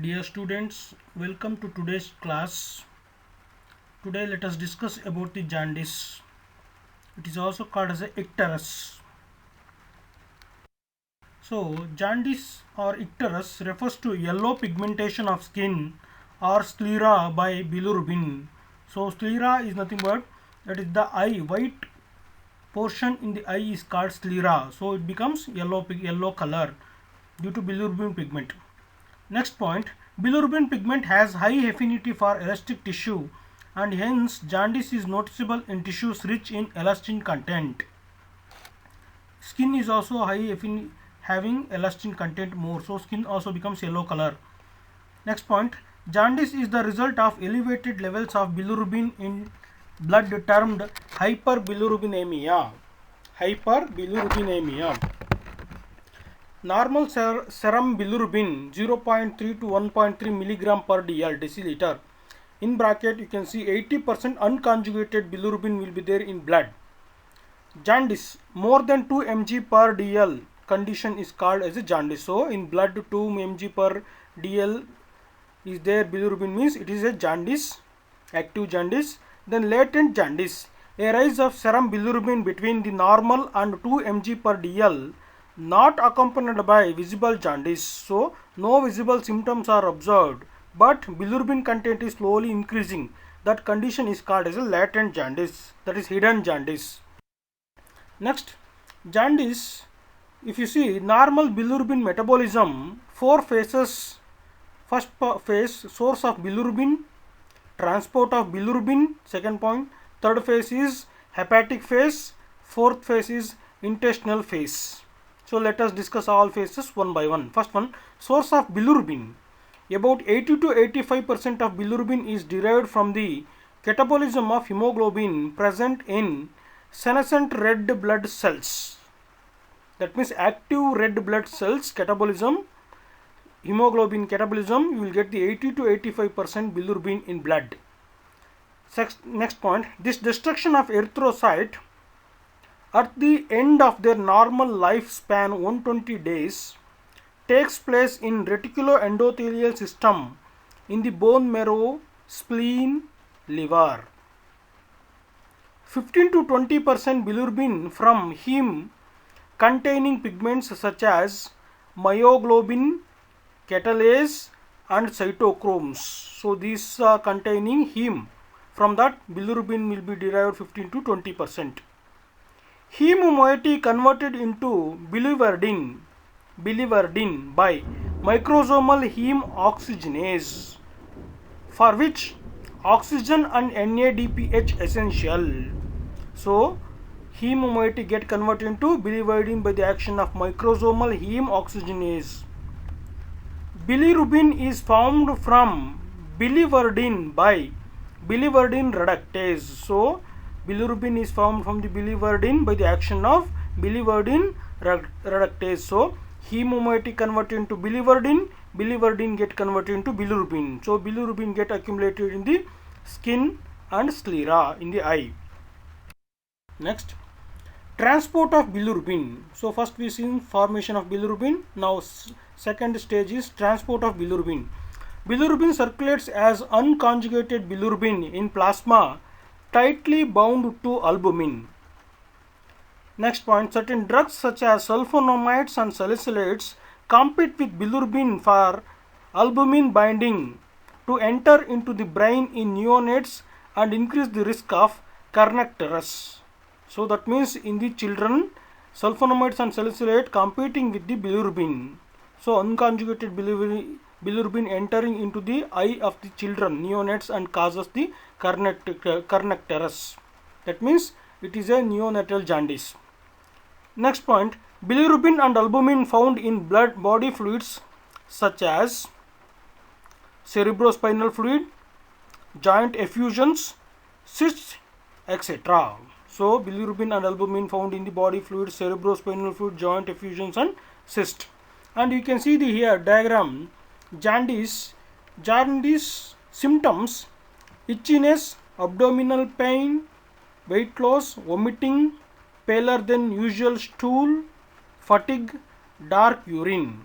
Dear students, welcome to today's class. Today let us discuss about the jaundice. It is also called as a icterus. So, jaundice or icterus refers to yellow pigmentation of skin or sclera by bilirubin. So, sclera is nothing but that is the eye, white portion in the eye is called sclera. So, it becomes yellow color due to bilirubin pigment. Next point, bilirubin pigment has high affinity for elastic tissue and hence jaundice is noticeable in tissues rich in elastin content. Skin is also having elastin content more, so skin also becomes yellow color. Next point, jaundice is the result of elevated levels of bilirubin in blood termed hyperbilirubinemia. Hyperbilirubinemia. Normal serum bilirubin 0.3 to 1.3 milligram per dl deciliter. In bracket you can see 80% unconjugated bilirubin will be there in blood. Jaundice more than 2 mg per dl condition is called as a jaundice. So in blood 2 mg per dl is there bilirubin means it is a jaundice, active jaundice. Then latent jaundice, a rise of serum bilirubin between the normal and 2 mg per dl not accompanied by visible jaundice. So no visible symptoms are observed but bilirubin content is slowly increasing. That condition is called as a latent jaundice, that is hidden jaundice. Next, jaundice, if you see normal bilirubin metabolism, 4 phases. First phase, source of bilirubin, transport of bilirubin, second point. Third phase is hepatic phase, fourth phase is intestinal phase. So let us discuss all phases one by one. First one, source of bilirubin. About 80 to 85% of bilirubin is derived from the catabolism of hemoglobin present in senescent red blood cells. That means active red blood cells catabolism, hemoglobin catabolism, you will get the 80 to 85% bilirubin in blood. Next point, this destruction of erythrocyte at the end of their normal lifespan 120 days takes place in reticuloendothelial system in the bone marrow, spleen, liver. 15 to 20% bilirubin from heme containing pigments such as myoglobin, catalase and cytochromes. So these are containing heme. From that bilirubin will be derived 15 to 20%. Heme moiety converted into biliverdin by microsomal heme oxygenase, for which oxygen and NADPH essential. So heme moiety get converted into biliverdin by the action of microsomal heme oxygenase. Bilirubin is formed from biliverdin by biliverdin reductase. So bilirubin is formed from the biliverdin by the action of biliverdin reductase. So heme moiety converted into biliverdin, biliverdin get converted into bilirubin. So bilirubin get accumulated in the skin and sclera in the eye. Next, transport of bilirubin. So first we seen formation of bilirubin. Now second stage is transport of bilirubin. Bilirubin circulates as unconjugated bilirubin in plasma tightly bound to albumin. Next point, certain drugs such as sulfonamides and salicylates compete with bilirubin for albumin binding to enter into the brain in neonates and increase the risk of kernicterus. So that means in the children, sulfonamides and salicylate competing with the bilirubin. So unconjugated bilirubin entering into the eye of the children, neonates, and causes the kernicterus. That means it is a neonatal jaundice. Next point, bilirubin and albumin found in body fluids such as cerebrospinal fluid, joint effusions, cysts, etc. So bilirubin and albumin found in the body fluid, cerebrospinal fluid, joint effusions and cyst. And you can see the here diagram, jaundice symptoms: itchiness, abdominal pain, weight loss, vomiting, paler than usual stool, fatigue, dark urine.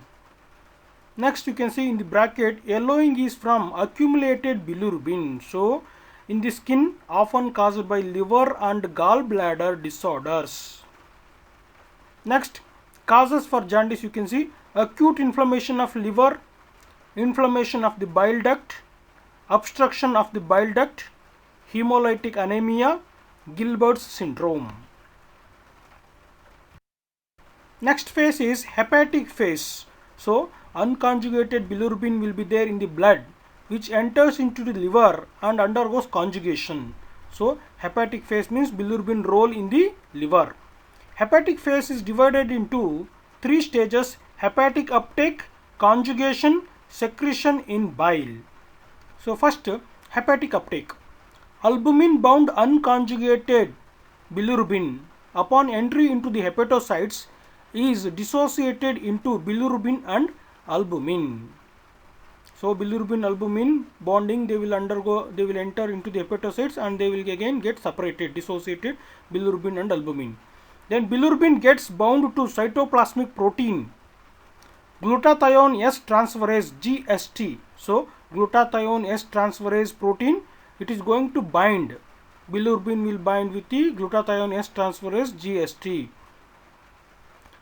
Next you can see in the bracket, yellowing is from accumulated bilirubin. So in the skin often caused by liver and gallbladder disorders. Next, causes for jaundice you can see acute inflammation of liver, inflammation of the bile duct, obstruction of the bile duct, hemolytic anemia, Gilbert's syndrome. Next phase is hepatic phase. So unconjugated bilirubin will be there in the blood, which enters into the liver and undergoes conjugation. So hepatic phase means bilirubin role in the liver. Hepatic phase is divided into three stages: hepatic uptake, conjugation, secretion in bile. So first, hepatic uptake. Albumin bound unconjugated bilirubin upon entry into the hepatocytes is dissociated into bilirubin and albumin. So bilirubin albumin bonding, they will enter into the hepatocytes and they will again get separated, dissociated bilirubin and albumin. Then bilirubin gets bound to cytoplasmic protein, glutathione S transferase GST. So glutathione S transferase protein, it is going to bind. Bilirubin will bind with the glutathione S transferase GST.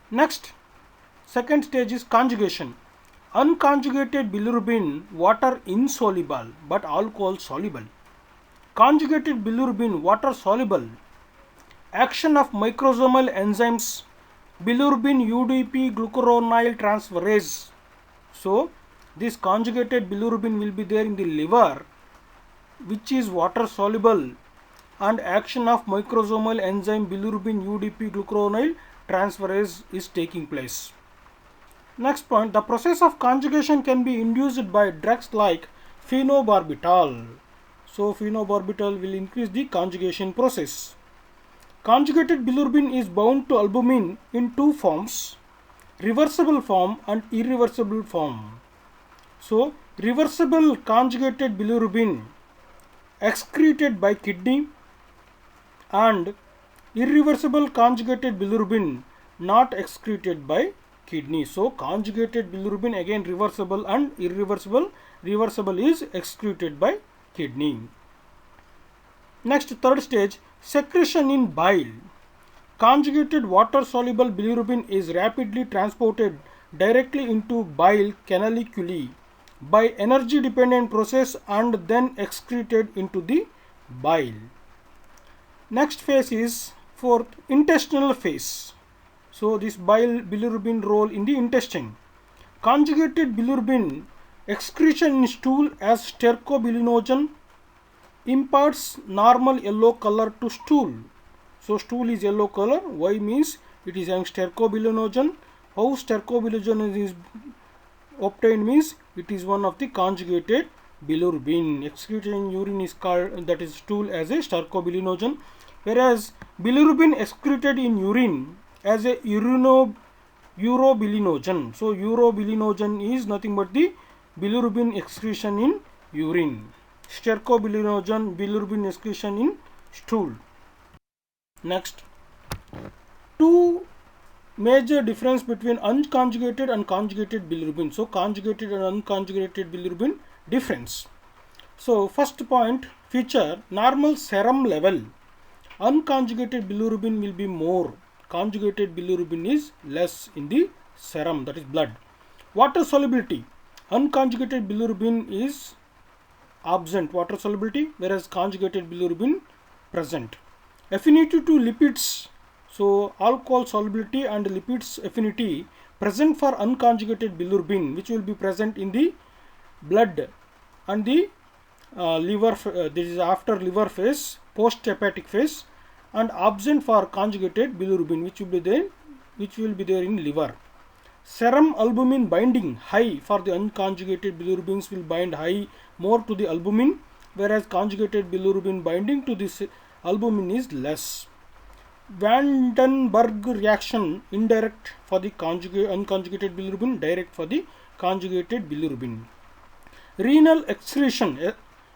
Next, second stage is conjugation. Unconjugated bilirubin, water insoluble but alcohol soluble. Conjugated bilirubin, water soluble. Action of microsomal enzymes, bilirubin UDP glucuronide transferase. So this conjugated bilirubin will be there in the liver, which is water soluble, and action of microsomal enzyme bilirubin UDP glucuronide transferase is taking place. Next point, the process of conjugation can be induced by drugs like phenobarbital. So phenobarbital will increase the conjugation process. Conjugated bilirubin is bound to albumin in two forms: reversible form and irreversible form. So reversible conjugated bilirubin excreted by kidney, and irreversible conjugated bilirubin not excreted by kidney. So conjugated bilirubin again reversible and irreversible. Reversible is excreted by kidney. Next, third stage, secretion in bile. Conjugated water soluble bilirubin is rapidly transported directly into bile canaliculi by energy dependent process and then excreted into the bile. Next phase is fourth, intestinal phase. So this bilirubin role in the intestine. Conjugated bilirubin excretion in stool as stercobilinogen imparts normal yellow color to stool. So stool is yellow color. Why? Means it is having stercobilinogen. How stercobilinogen is obtained? Means it is one of the conjugated bilirubin. Excreted in urine is called, that is stool, as a stercobilinogen, whereas bilirubin excreted in urine as a urobilinogen. So urobilinogen is nothing but the bilirubin excretion in urine. Stercobilinogen, bilirubin excretion in stool. Next, two major difference between unconjugated and conjugated bilirubin. So conjugated and unconjugated bilirubin difference. So first point, feature, normal serum level. Unconjugated bilirubin will be more. Conjugated bilirubin is less in the serum, that is blood. Water solubility. Unconjugated bilirubin is absent, water solubility, whereas conjugated bilirubin present. Affinity to lipids. So alcohol solubility and lipids affinity present for unconjugated bilirubin, which will be present in the blood and the liver. This is after liver phase, post hepatic phase, and absent for conjugated bilirubin, which will be there in liver. Serum albumin binding high for the unconjugated bilirubins will bind high more to the albumin, whereas conjugated bilirubin binding to this albumin is less. Vandenberg reaction, indirect for the unconjugated bilirubin, direct for the conjugated bilirubin. Renal excretion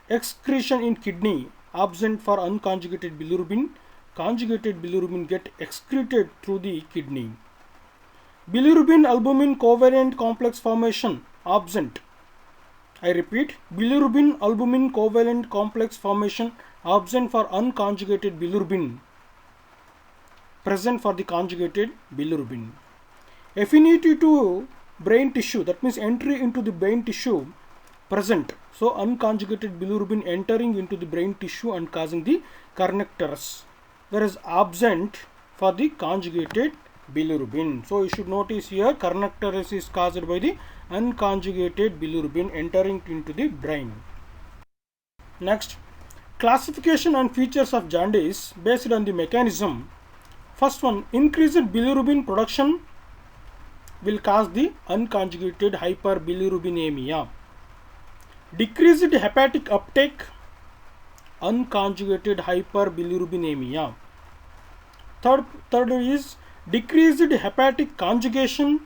in kidney, absent for unconjugated bilirubin. Conjugated bilirubin get excreted through the kidney. Bilirubin albumin covariant complex formation absent. I repeat, bilirubin albumin covalent complex formation absent for unconjugated bilirubin, present for the conjugated bilirubin. Affinity to brain tissue, that means entry into the brain tissue, present. So unconjugated bilirubin entering into the brain tissue and causing the kernicterus, whereas absent for the conjugated bilirubin. So you should notice here kernicterus is caused by the unconjugated bilirubin entering into the brain. Next, classification and features of jaundice based on the mechanism. First one, increased bilirubin production will cause the unconjugated hyperbilirubinemia. Decreased hepatic uptake, unconjugated hyperbilirubinemia. Third is decreased hepatic conjugation,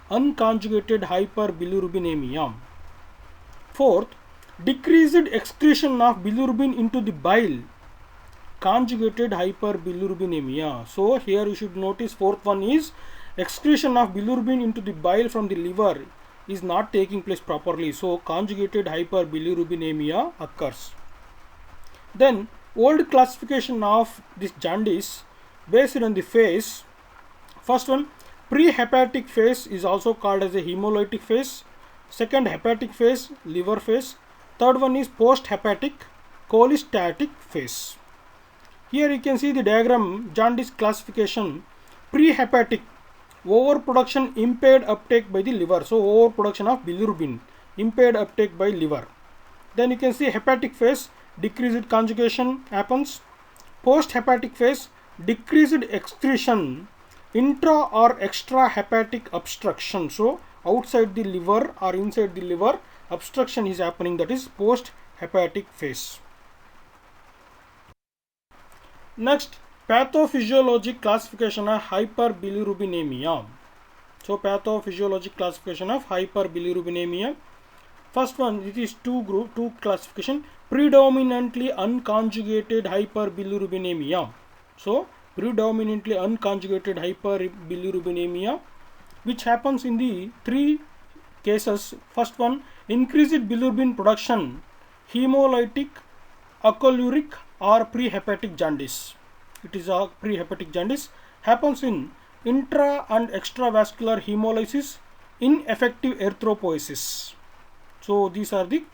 unconjugated hyperbilirubinemia. Fourth, decreased excretion of bilirubin into the bile, conjugated hyperbilirubinemia. So here you should notice fourth one is excretion of bilirubin into the bile from the liver is not taking place properly. So conjugated hyperbilirubinemia occurs. Then old classification of this jaundice based on the phase. First one, prehepatic phase is also called as a hemolytic phase. Second, hepatic phase, liver phase. Third one is post-hepatic cholestatic phase. Here you can see the diagram, jaundice classification. Prehepatic, overproduction, impaired uptake by the liver. So overproduction of bilirubin, impaired uptake by liver. Then you can see hepatic phase, decreased conjugation happens. Post-hepatic phase, decreased excretion, intra or extra hepatic obstruction. So outside the liver or inside the liver obstruction is happening, that is post-hepatic phase. Next, pathophysiologic classification of hyperbilirubinemia. So pathophysiologic classification of hyperbilirubinemia. First one, it is two classification, predominantly unconjugated hyperbilirubinemia. So predominantly unconjugated hyperbilirubinemia, which happens in the three cases. First one, increased bilirubin production, hemolytic, alcoholic or prehepatic jaundice. It is a prehepatic jaundice, happens in intra and extravascular hemolysis, ineffective erythropoiesis. So these are the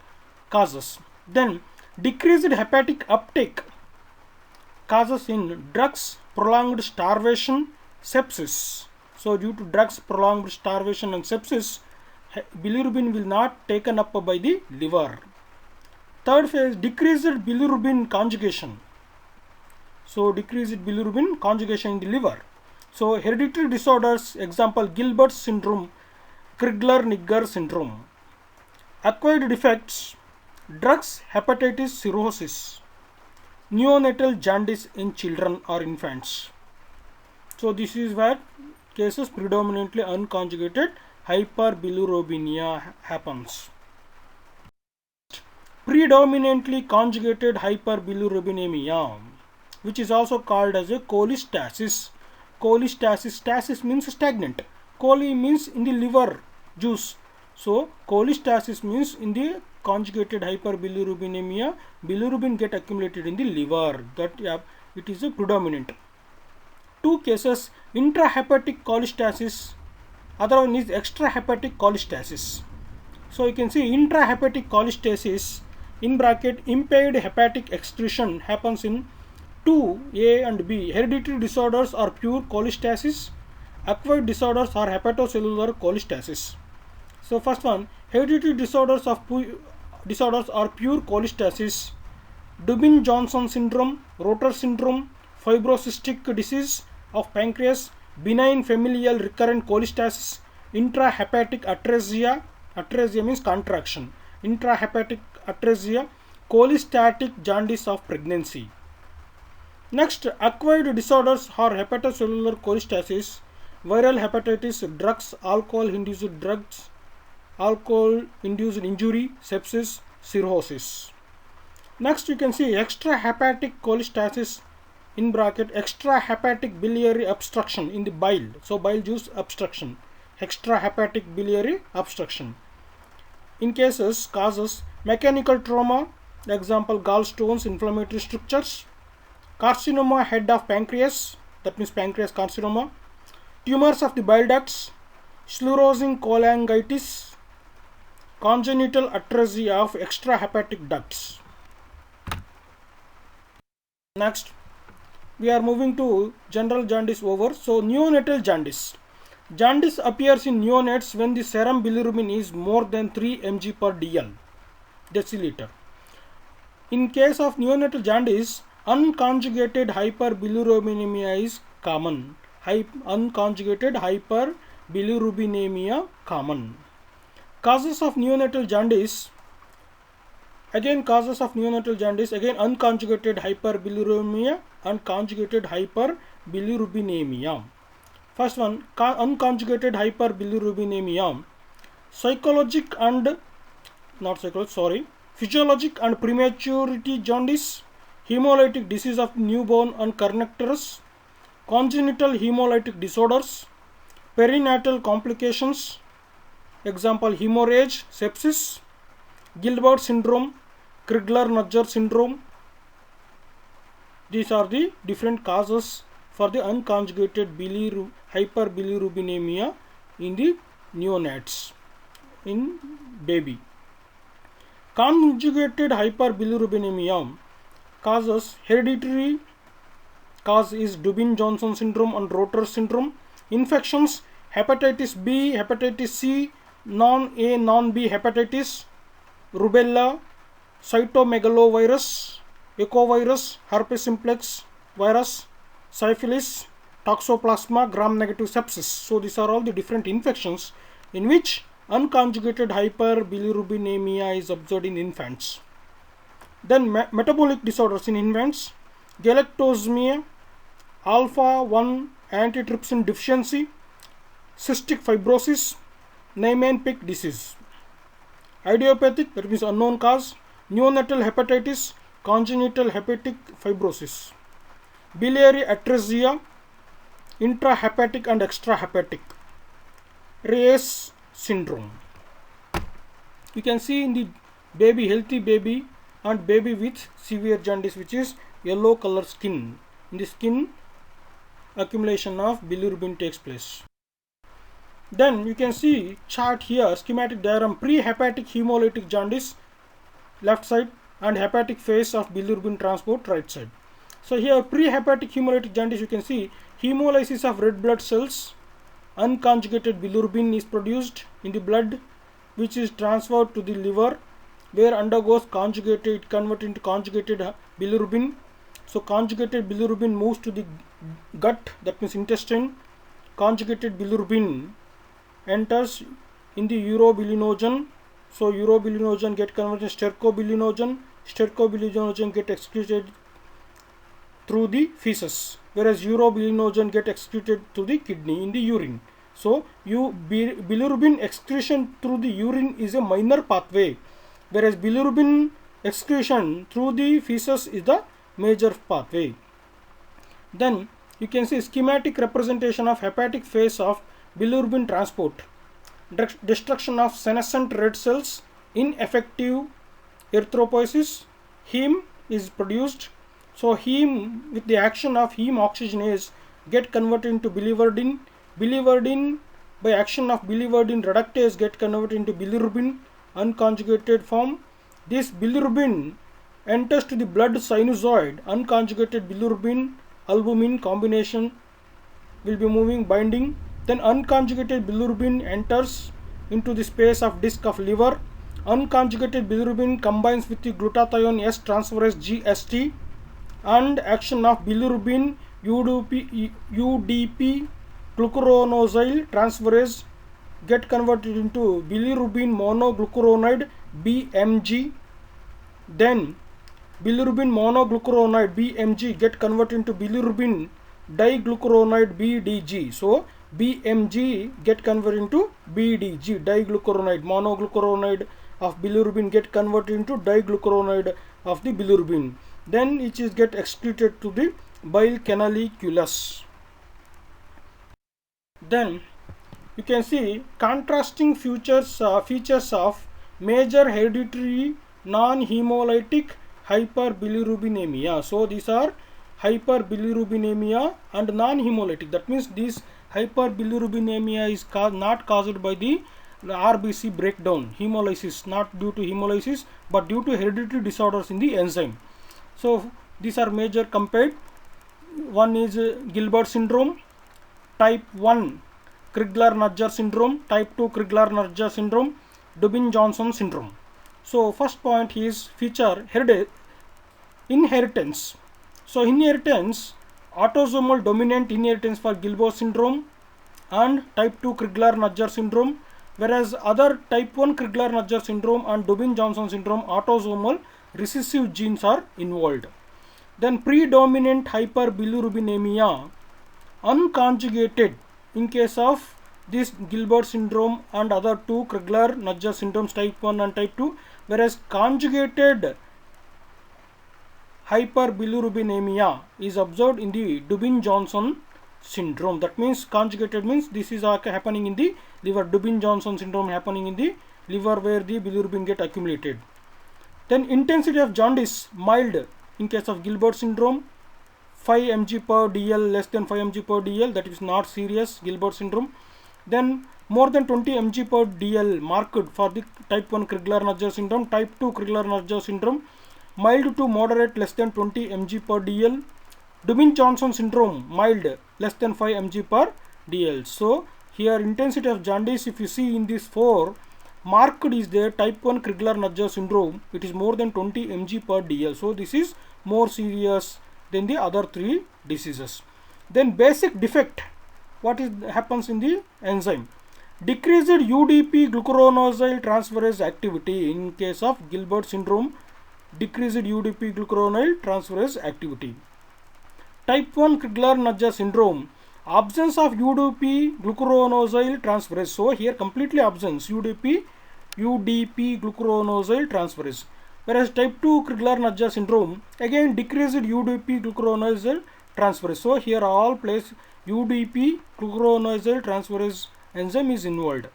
causes. Then decreased hepatic uptake causes in drugs, prolonged starvation, sepsis. So due to drugs, prolonged starvation and sepsis, bilirubin will not taken up by the liver. Third phase, decreased bilirubin conjugation. So decreased bilirubin conjugation in the liver. So hereditary disorders, example Gilbert's syndrome, Crigler-Najjar syndrome. Acquired defects, drugs, hepatitis, cirrhosis, neonatal jaundice in children or infants. So this is where cases predominantly unconjugated hyperbilirubinemia happens. Predominantly conjugated hyperbilirubinemia, which is also called as a cholestasis. Cholestasis, stasis means stagnant. Choli means in the liver juice. So cholestasis means in the conjugated hyperbilirubinemia, bilirubin get accumulated in the liver. That it is a predominant. Two cases, intrahepatic cholestasis, other one is extrahepatic cholestasis. So you can see intrahepatic cholestasis in bracket impaired hepatic excretion happens in 2A and B. Hereditary disorders are pure cholestasis. Acquired disorders are hepatocellular cholestasis. So first one, hereditary disorders are pure cholestasis. Dubin-Johnson syndrome, Rotor syndrome, fibrocystic disease of pancreas, benign familial recurrent cholestasis, intrahepatic atresia. Atresia means contraction. Intrahepatic atresia, cholestatic jaundice of pregnancy. Next, acquired disorders are hepatocellular cholestasis, viral hepatitis, drugs, alcohol-induced injury, sepsis, cirrhosis. Next, you can see extrahepatic cholestasis in bracket extrahepatic biliary obstruction in the bile. So bile juice obstruction. extrahepatic biliary obstruction. In cases causes mechanical trauma, example gallstones, inflammatory strictures, carcinoma head of pancreas, that means pancreas carcinoma, tumors of the bile ducts, sclerosing cholangitis, congenital atresia of extrahepatic ducts. Next, we are moving to general jaundice over. So neonatal jaundice. Jaundice appears in neonates when the serum bilirubin is more than 3 mg per deciliter. In case of neonatal jaundice, unconjugated hyperbilirubinemia is common. Unconjugated hyperbilirubinemia common. Causes of neonatal jaundice. Again, causes of neonatal jaundice, again unconjugated hyperbilirubinemia and conjugated hyperbilirubinemia. First one, unconjugated hyperbilirubinemia. Physiologic and prematurity jaundice, hemolytic disease of newborn and kernicterus, congenital hemolytic disorders, perinatal complications, example hemorrhage, sepsis, Gilbert syndrome, Crigler-Najjar syndrome. These are the different causes for the unconjugated hyperbilirubinemia in the neonates, in baby. Conjugated hyperbilirubinemia causes, hereditary cause is Dubin-Johnson syndrome and Rotor syndrome. Infections, hepatitis B, hepatitis C, non-A, non-B hepatitis, rubella, cytomegalovirus, echovirus, herpes simplex virus, syphilis, toxoplasma, gram-negative sepsis. So these are all the different infections in which unconjugated hyperbilirubinemia is observed in infants. Then metabolic disorders in infants, galactosemia, alpha-1 antitrypsin deficiency, cystic fibrosis, Niemann-Pick disease. Idiopathic, that means unknown cause, neonatal hepatitis, congenital hepatic fibrosis, biliary atresia, intrahepatic and extrahepatic, Reyes syndrome. You can see in the baby, healthy baby and baby with severe jaundice, which is yellow color skin. In the skin, accumulation of bilirubin takes place. Then you can see chart here, schematic diagram, pre-hepatic hemolytic jaundice left side and hepatic phase of bilirubin transport right side. So here pre-hepatic hemolytic jaundice, you can see hemolysis of red blood cells, unconjugated bilirubin is produced in the blood, which is transferred to the liver, where undergoes conjugated, converted into conjugated bilirubin. So conjugated bilirubin moves to the gut, that means intestine. Conjugated bilirubin enters in the urobilinogen. So urobilinogen get converted to stercobilinogen. Stercobilinogen get excreted through the feces, whereas urobilinogen get excreted to the kidney in the urine. So bilirubin excretion through the urine is a minor pathway, whereas bilirubin excretion through the feces is the major pathway. Then you can see schematic representation of hepatic phase of bilirubin transport. Destruction of senescent red cells, ineffective erythropoiesis, heme is produced. So heme, with the action of heme oxygenase, get converted into biliverdin. Biliverdin, by action of biliverdin reductase, get converted into bilirubin unconjugated form. This bilirubin enters to the blood sinusoid. Unconjugated bilirubin albumin combination will be moving, binding. Then unconjugated bilirubin enters into the space of disc of liver. Unconjugated bilirubin combines with the glutathione S transferase GST, and action of bilirubin UDP glucuronosyl transferase get converted into bilirubin monoglucuronide BMG. Then bilirubin monoglucuronide BMG get converted into bilirubin diglucuronide BDG. So BMG get converted into BDG, diglucuronide. Monoglucuronide of bilirubin get converted into diglucuronide of the bilirubin. Then it is get excreted to the bile canaliculae. Then you can see contrasting features of major hereditary non-hemolytic hyperbilirubinemia. So these are hyperbilirubinemia and non-hemolytic. That means this hyperbilirubinemia is not caused by the RBC breakdown, hemolysis, not due to hemolysis, but due to hereditary disorders in the enzyme. So these are major compared. One is Gilbert syndrome, type 1 Crigler-Najjar syndrome, type 2 Crigler-Najjar syndrome, Dubin-Johnson syndrome. So first point is feature inheritance. So inheritance, autosomal dominant inheritance for Gilbert syndrome and type 2 Crigler-Najjar syndrome, whereas other type 1 Crigler-Najjar syndrome and Dubin-Johnson syndrome autosomal recessive genes are involved. Then predominant hyperbilirubinemia, unconjugated in case of this Gilbert syndrome and other two Crigler-Najjar syndromes type 1 and type 2, whereas conjugated hyperbilirubinemia is observed in the Dubin-Johnson syndrome. That means conjugated means this is happening in the liver. Dubin-Johnson syndrome happening in the liver where the bilirubin get accumulated. Then intensity of jaundice mild in case of Gilbert syndrome, 5 mg per dl, less than 5 mg per dl, that is not serious Gilbert syndrome. Then more than 20 mg per dl marked for the type 1 Crigler-Najjar syndrome, type 2 Crigler-Najjar syndrome, mild to moderate less than 20 mg per dl, Dubin-Johnson syndrome mild less than 5 mg per dl. So here intensity of jaundice, if you see in these 4, marked is there type 1 Crigler-Najjar syndrome, it is more than 20 mg per dl. So this is more serious than the other 3 diseases. Then basic defect, what happens in the enzyme? Decreased UDP glucuronosyl transferase activity in case of Gilbert syndrome, decreased UDP glucuronosyl transferase activity. Type 1 Crigler-Najjar syndrome, absence of UDP glucuronosyl transferase. So here completely absence UDP glucuronosyl transferase. Whereas type 2 Crigler-Najjar syndrome, again decreased UDP glucuronosyl transferase. So here all place UDP glucuronosyl transferase enzyme is involved.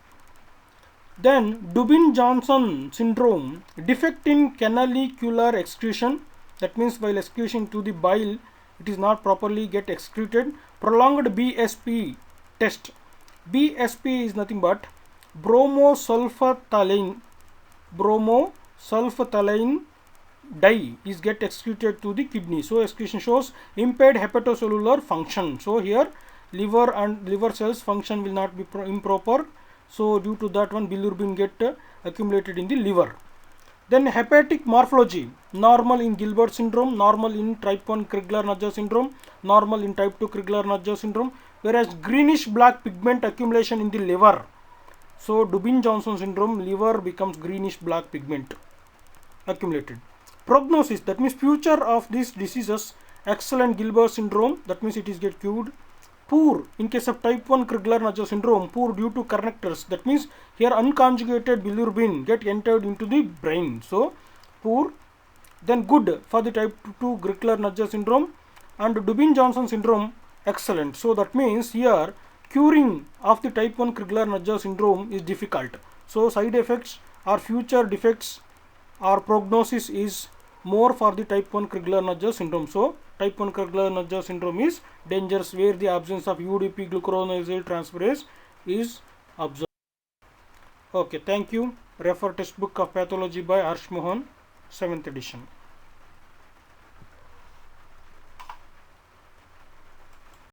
Then Dubin-Johnson syndrome, defect in canalicular excretion. That means while excretion to the bile, it is not properly get excreted. Prolonged BSP test. BSP is nothing but bromosulfathalane dye is get excreted to the kidney. So excretion shows impaired hepatocellular function. So here liver and liver cells function will not be improper. So due to that one bilirubin get accumulated in the liver. Then hepatic morphology, normal in Gilbert syndrome, normal in type 1 Crigler-Najjar syndrome, normal in type 2 Crigler-Najjar syndrome, whereas greenish black pigment accumulation in the liver. So Dubin-Johnson syndrome, liver becomes greenish black pigment accumulated. Prognosis, that means future of these diseases, excellent Gilbert syndrome, that means it is get cured. Poor in case of type 1 Crigler-Najjar syndrome, poor due to connectors, that means here unconjugated bilirubin get entered into the brain, so poor. Then good for the type 2 Crigler-Najjar syndrome, and Dubin-Johnson syndrome excellent. So that means here curing of the type 1 Crigler-Najjar syndrome is difficult. So side effects or future defects or prognosis is more for the type 1 Crigler-Najjar syndrome. So type 1 Crigler-Najjar syndrome is dangerous where the absence of UDP glucuronosyl transferase is observed. Okay, thank you. Refer textbook of pathology by Harsh Mohan, 7th edition.